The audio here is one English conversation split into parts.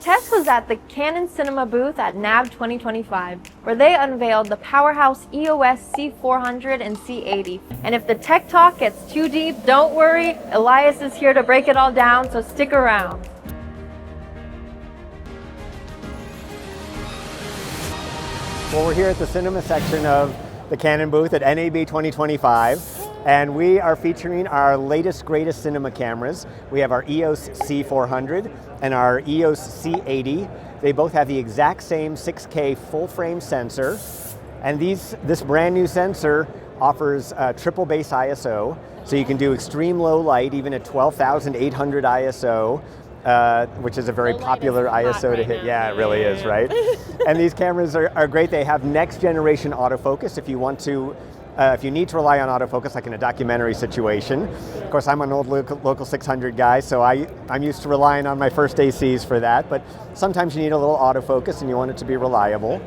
Tess was at the Canon Cinema booth at NAB 2025, where they unveiled the powerhouse EOS C400 and C80. And if the tech talk gets too deep, don't worry, Elias is here to break it all down, so stick around. Well, we're here at the cinema section of the Canon booth at NAB 2025, and we are featuring our latest, greatest cinema cameras. We have our EOS C400 and our EOS C80. They both have the exact same 6K full-frame sensor, and this brand new sensor offers triple base ISO, so you can do extreme low light, even at 12,800 ISO. Which is a very popular ISO to hit. Yeah, it really is, right? And these cameras are great. They have next generation autofocus if you want to, if you need to rely on autofocus, like in a documentary situation. Of course, I'm an old local 600 guy, so I'm used to relying on my first ACs for that, but sometimes you need a little autofocus and you want it to be reliable.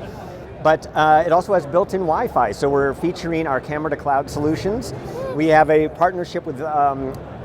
But it also has built-in Wi-Fi, so we're featuring our camera to cloud solutions. We have a partnership with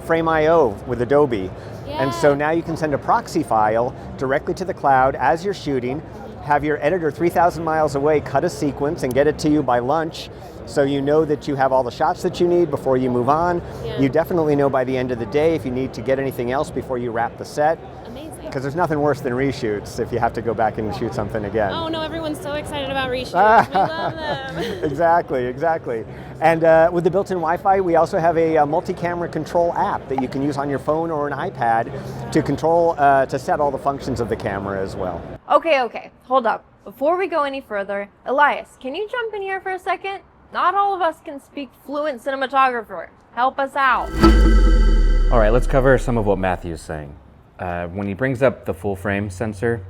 Frame.io with Adobe. Yeah. And so now you can send a proxy file directly to the cloud as you're shooting, have your editor 3,000 miles away cut a sequence and get it to you by lunch, so you know that you have all the shots that you need before you move on. Yeah. You definitely know by the end of the day if you need to get anything else before you wrap the set. Amazing. Because there's nothing worse than reshoots if you have to go back and shoot something again. Oh no, everyone's so excited about reshoots. We love them. Exactly. And with the built-in Wi-Fi, we also have a multi-camera control app that you can use on your phone or an iPad to control, to set all the functions of the camera as well. Okay, hold up. Before we go any further, Elias, can you jump in here for a second? Not all of us can speak fluent cinematographer. Help us out. All right, let's cover some of what Matthew's saying. When he brings up the full frame sensor,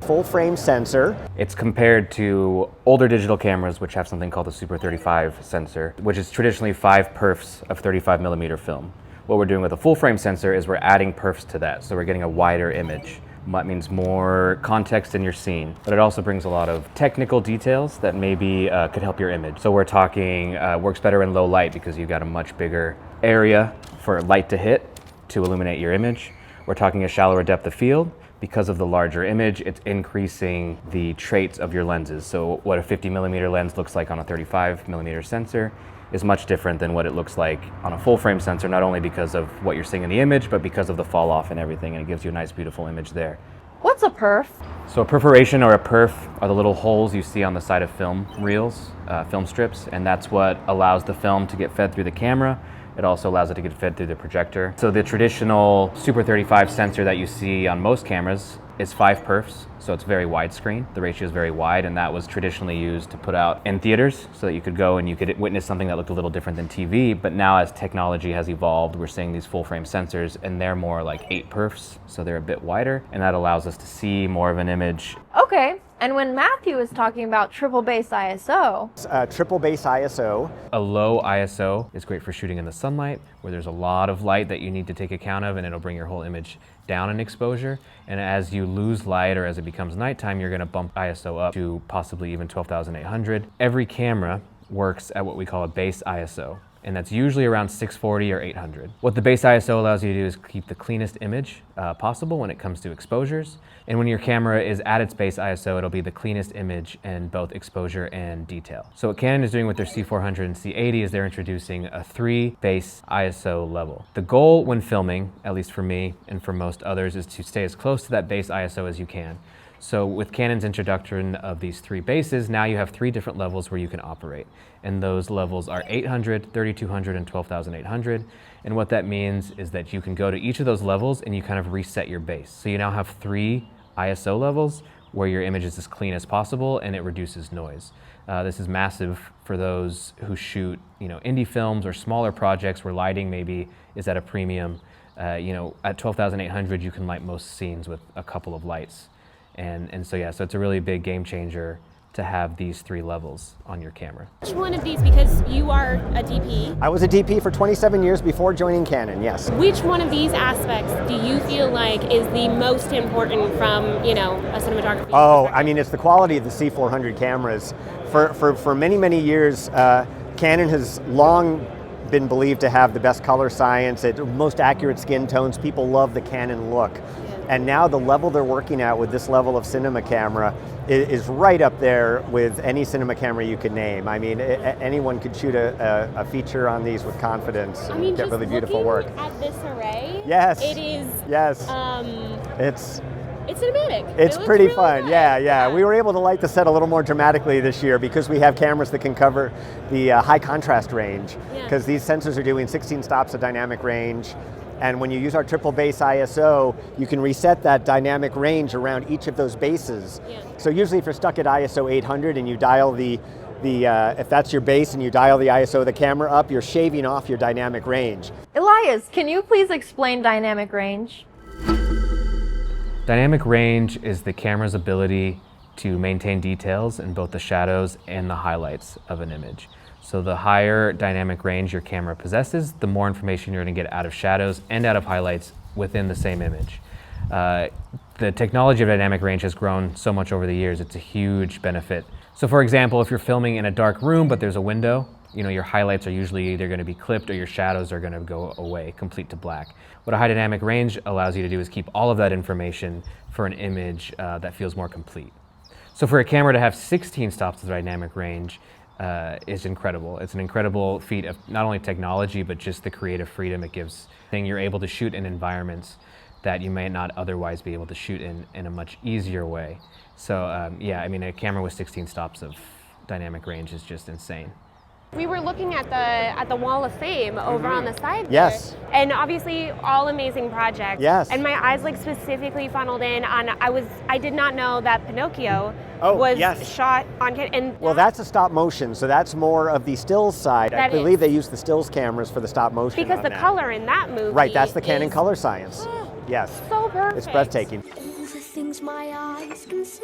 it's compared to older digital cameras which have something called the Super 35 sensor, which is traditionally 5 perfs of 35mm film. What we're doing with a full frame sensor is we're adding perfs to that, so we're getting a wider image. That means more context in your scene, but it also brings a lot of technical details that maybe could help your image. So we're talking works better in low light because you've got a much bigger area for light to hit to illuminate your image. We're talking a shallower depth of field. Because of the larger image, it's increasing the traits of your lenses. So what a 50mm lens looks like on a 35mm sensor is much different than what it looks like on a full frame sensor, not only because of what you're seeing in the image, but because of the fall off and everything, and it gives you a nice, beautiful image there. What's a perf? So a perforation or a perf are the little holes you see on the side of film reels, film strips, and that's what allows the film to get fed through the camera. It also allows it to get fed through the projector. So the traditional Super 35 sensor that you see on most cameras is 5 perfs, so it's very widescreen. The ratio is very wide, and that was traditionally used to put out in theaters so that you could go and you could witness something that looked a little different than TV. But now as technology has evolved, we're seeing these full frame sensors, and they're more like 8 perfs, so they're a bit wider, and that allows us to see more of an image. Okay, and when Matthew is talking about triple base ISO... triple base ISO. A low ISO is great for shooting in the sunlight, where there's a lot of light that you need to take account of, and it'll bring your whole image down in exposure. And as you lose light or as it becomes nighttime, you're gonna bump ISO up to possibly even 12,800. Every camera works at what we call a base ISO, and that's usually around 640 or 800. What the base ISO allows you to do is keep the cleanest image possible when it comes to exposures. And when your camera is at its base ISO, it'll be the cleanest image in both exposure and detail. So what Canon is doing with their C400 and C80 is they're introducing a 3 base ISO level. The goal when filming, at least for me and for most others, is to stay as close to that base ISO as you can. So with Canon's introduction of these 3 bases, now you have 3 different levels where you can operate. And those levels are 800, 3200, and 12,800. And what that means is that you can go to each of those levels and you kind of reset your base. So you now have 3 ISO levels where your image is as clean as possible and it reduces noise. This is massive for those who shoot, indie films or smaller projects where lighting maybe is at a premium. At 12,800, you can light most scenes with a couple of lights. And so it's a really big game changer to have these 3 levels on your camera. Which one of these, because you are a DP? I was a DP for 27 years before joining Canon, yes. Which one of these aspects do you feel like is the most important from, a cinematography? Oh, I mean, it's the quality of the C400 cameras. For many, many years, Canon has long been believed to have the best color science, most accurate skin tones. People love the Canon look. And now the level they're working at with this level of cinema camera is right up there with any cinema camera you could name. I mean, anyone could shoot a feature on these with confidence and get really beautiful work. At this array, yes, it is. Yes, it's cinematic. It's pretty really fun. Good. Yeah. We were able to light the set a little more dramatically this year because we have cameras that can cover the high contrast range. Because these sensors are doing 16 stops of dynamic range. And when you use our triple base ISO, you can reset that dynamic range around each of those bases. So usually if you're stuck at ISO 800 and you dial if that's your base and you dial the ISO of the camera up, you're shaving off your dynamic range. Elias, can you please explain dynamic range? Dynamic range is the camera's ability to maintain details in both the shadows and the highlights of an image. So the higher dynamic range your camera possesses, the more information you're going to get out of shadows and out of highlights within the same image. The technology of dynamic range has grown so much over the years, it's a huge benefit. So for example, if you're filming in a dark room but there's a window, your highlights are usually either going to be clipped or your shadows are going to go away, complete to black. What a high dynamic range allows you to do is keep all of that information for an image that feels more complete. So for a camera to have 16 stops of dynamic range is incredible. It's an incredible feat of not only technology, but just the creative freedom it gives. You're able to shoot in environments that you might not otherwise be able to shoot in a much easier way. So yeah, I mean, a camera with 16 stops of dynamic range is just insane. We were looking at the Wall of Fame over on the side Yes. there, and obviously all amazing projects. Yes. And my eyes specifically funneled in on. I did not know that Pinocchio was shot on Canon. And well, that's a stop motion, so that's more of the stills side. I believe they use the stills cameras for the stop motion. Because the color in that movie. Right, that's the Canon color science. Yes. So perfect. It's breathtaking. All the things my eyes can see.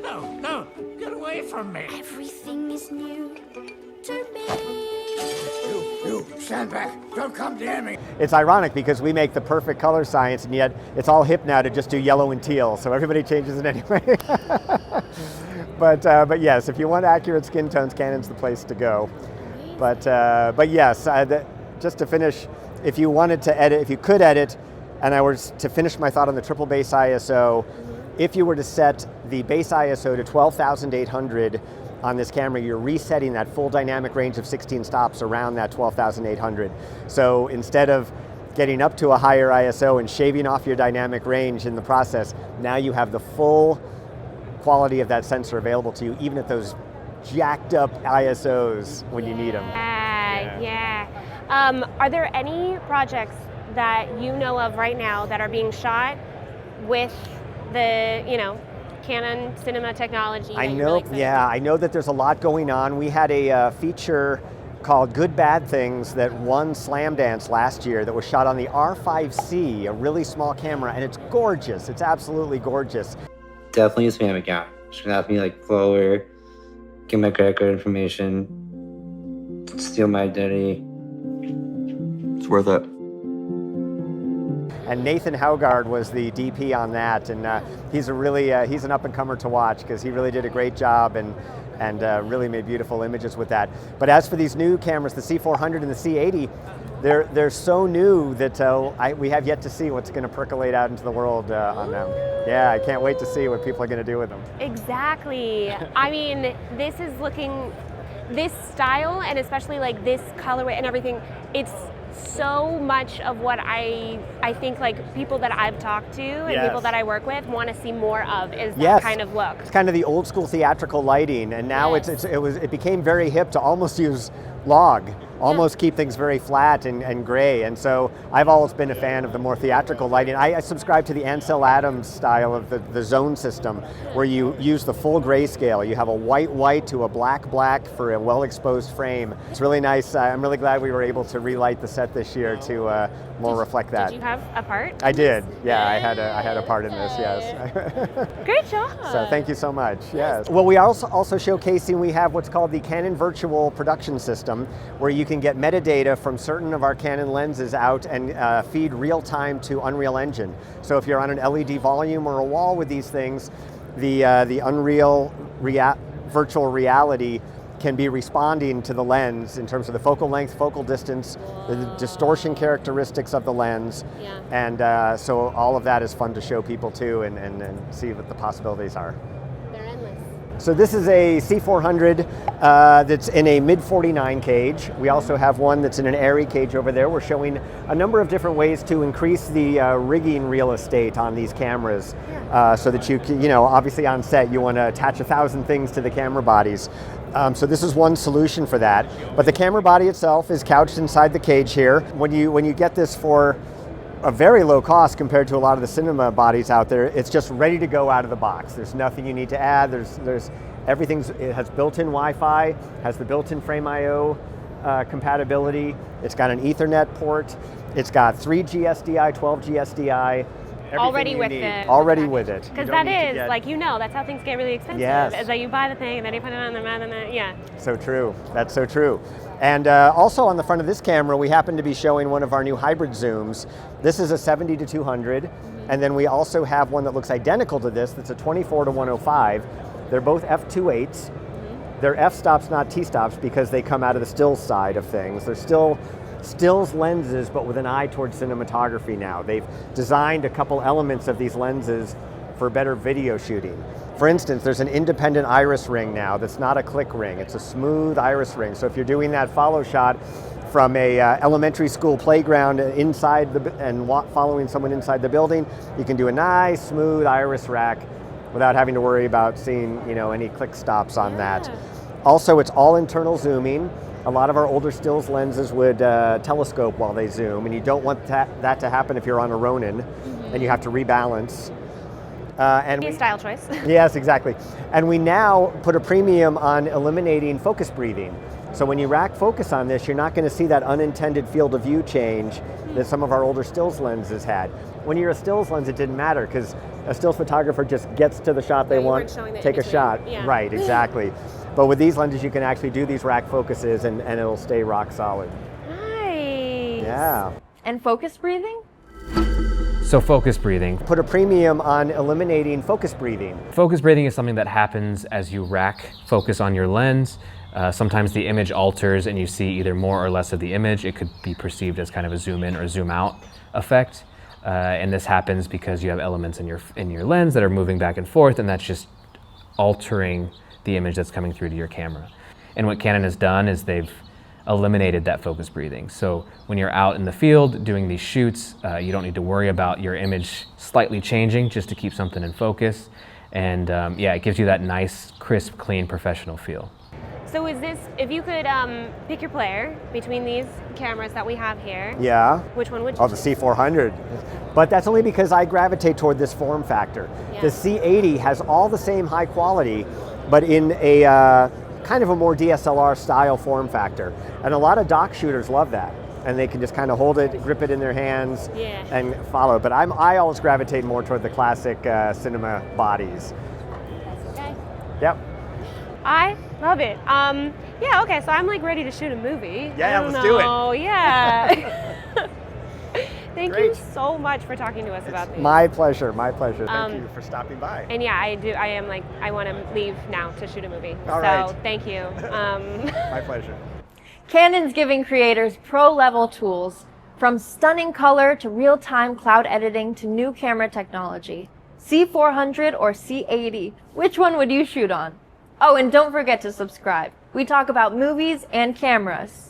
No, get away from me. Everything is new to me. You, stand back. Don't come near me. It's ironic because we make the perfect color science and yet it's all hip now to just do yellow and teal, so everybody changes it anyway. But yes, if you want accurate skin tones, Canon's the place to go. But yes, just to finish, if you wanted to edit, if you could edit, and I was to finish my thought on the triple base ISO, if you were to set the base ISO to 12,800 on this camera, you're resetting that full dynamic range of 16 stops around that 12,800. So instead of getting up to a higher ISO and shaving off your dynamic range in the process, now you have the full quality of that sensor available to you, even at those jacked up ISOs when you need them. Yeah. Are there any projects that you know of right now that are being shot with the, Canon cinema technology? I know, I know that there's a lot going on. We had a feature called Good Bad Things that won Slam Dance last year that was shot on the R5C, a really small camera, and it's gorgeous. It's absolutely gorgeous. Definitely a spam account. Should have me follower, get my credit card information, steal my identity. It's worth it. And Nathan Haugard was the DP on that, and he's an up-and-comer to watch because he really did a great job and really made beautiful images with that. But as for these new cameras, the C400 and the C80, they're so new that we have yet to see what's going to percolate out into the world on them. Yeah, I can't wait to see what people are going to do with them. Exactly. I mean, this style, and especially this colorway and everything, it's so much of what I think people that I've talked to and people that I work with want to see more of is that kind of look. It's kind of the old school theatrical lighting, and now it became very hip to almost use log, almost keep things very flat and gray. And so I've always been a fan of the more theatrical lighting. I subscribe to the Ansel Adams style of the zone system, where you use the full grayscale. You have a white to a black for a well-exposed frame. It's really nice. I'm really glad we were able to relight the set this year to more reflect that. Did you have a part? I did. Yeah, I had a part in this. Yes. Great job. So thank you so much. Yes. Well, we are also showcasing. We have what's called the Canon Virtual Production System, where you can get metadata from certain of our Canon lenses out and feed real time to Unreal Engine. So if you're on an LED volume or a wall with these things, the Unreal virtual reality can be responding to the lens in terms of the focal length, focal distance, the distortion characteristics of the lens. Yeah. And so all of that is fun to show people too and see what the possibilities are. They're endless. So this is a C400 that's in a mid 49 cage. We also have one that's in an airy cage over there. We're showing a number of different ways to increase the rigging real estate on these cameras so that you can, obviously on set you want to attach 1,000 things to the camera bodies. So this is one solution for that. But the camera body itself is couched inside the cage here. When you get this for a very low cost compared to a lot of the cinema bodies out there, it's just ready to go out of the box. There's nothing you need to add. There's it has built-in Wi-Fi, has the built-in Frame IO compatibility. It's got an Ethernet port. It's got 3G SDI, 12G SDI. Already with it. Already with it. Because that is, that's how things get really expensive. Yes. Is that you buy the thing and then you put it on the mat and then, yeah. So true. That's so true. And also on the front of this camera, we happen to be showing one of our new hybrid zooms. This is a 70 to 200, and then we also have one that looks identical to this, that's a 24 to 105. They're both f2.8s. They're f-stops, not t-stops, because they come out of the stills side of things. They're still stills lenses, but with an eye towards cinematography now. They've designed a couple elements of these lenses for better video shooting. For instance, there's an independent iris ring now that's not a click ring. It's a smooth iris ring. So if you're doing that follow shot from a elementary school playground inside following someone inside the building, you can do a nice smooth iris rack without having to worry about seeing any click stops on that. Also, it's all internal zooming. A lot of our older stills lenses would telescope while they zoom, and you don't want that to happen if you're on a Ronin, and you have to rebalance. Be a style choice. Yes, exactly. And we now put a premium on eliminating focus breathing. So when you rack focus on this, you're not going to see that unintended field of view change that some of our older stills lenses had. When you're a stills lens, it didn't matter because a stills photographer just gets to the shot they want, take a shot. Yeah. Right, exactly. But with these lenses, you can actually do these rack focuses and it'll stay rock solid. Nice. Yeah. And focus breathing? So focus breathing. Put a premium on eliminating focus breathing. Focus breathing is something that happens as you rack focus on your lens. Sometimes the image alters and you see either more or less of the image. It could be perceived as kind of a zoom in or zoom out effect. And this happens because you have elements in your lens that are moving back and forth, and that's just altering the image that's coming through to your camera. And what Canon has done is they've eliminated that focus breathing. So when you're out in the field doing these shoots, you don't need to worry about your image slightly changing just to keep something in focus. And it gives you that nice, crisp, clean, professional feel. So is this, if you could pick your player between these cameras that we have here, Yeah. which one would you Oh, the C400. But that's only because I gravitate toward this form factor. Yeah. The C80 has all the same high quality, but in a kind of a more DSLR style form factor. And a lot of dock shooters love that. And they can just kind of hold it, grip it in their hands, and follow it. But I always gravitate more toward the classic cinema bodies. That's okay. Yep. I love it. Okay, so I'm like ready to shoot a movie. Yeah, let's do it. Oh, yeah. Thank you Great. so much for talking to us about these. My pleasure, my pleasure. Thank you for stopping by. And yeah, I want to leave now to shoot a movie. All so right. thank you. My pleasure. Canon's giving creators pro-level tools, from stunning color to real-time cloud editing to new camera technology. C400 or C80, which one would you shoot on? Oh, and don't forget to subscribe. We talk about movies and cameras.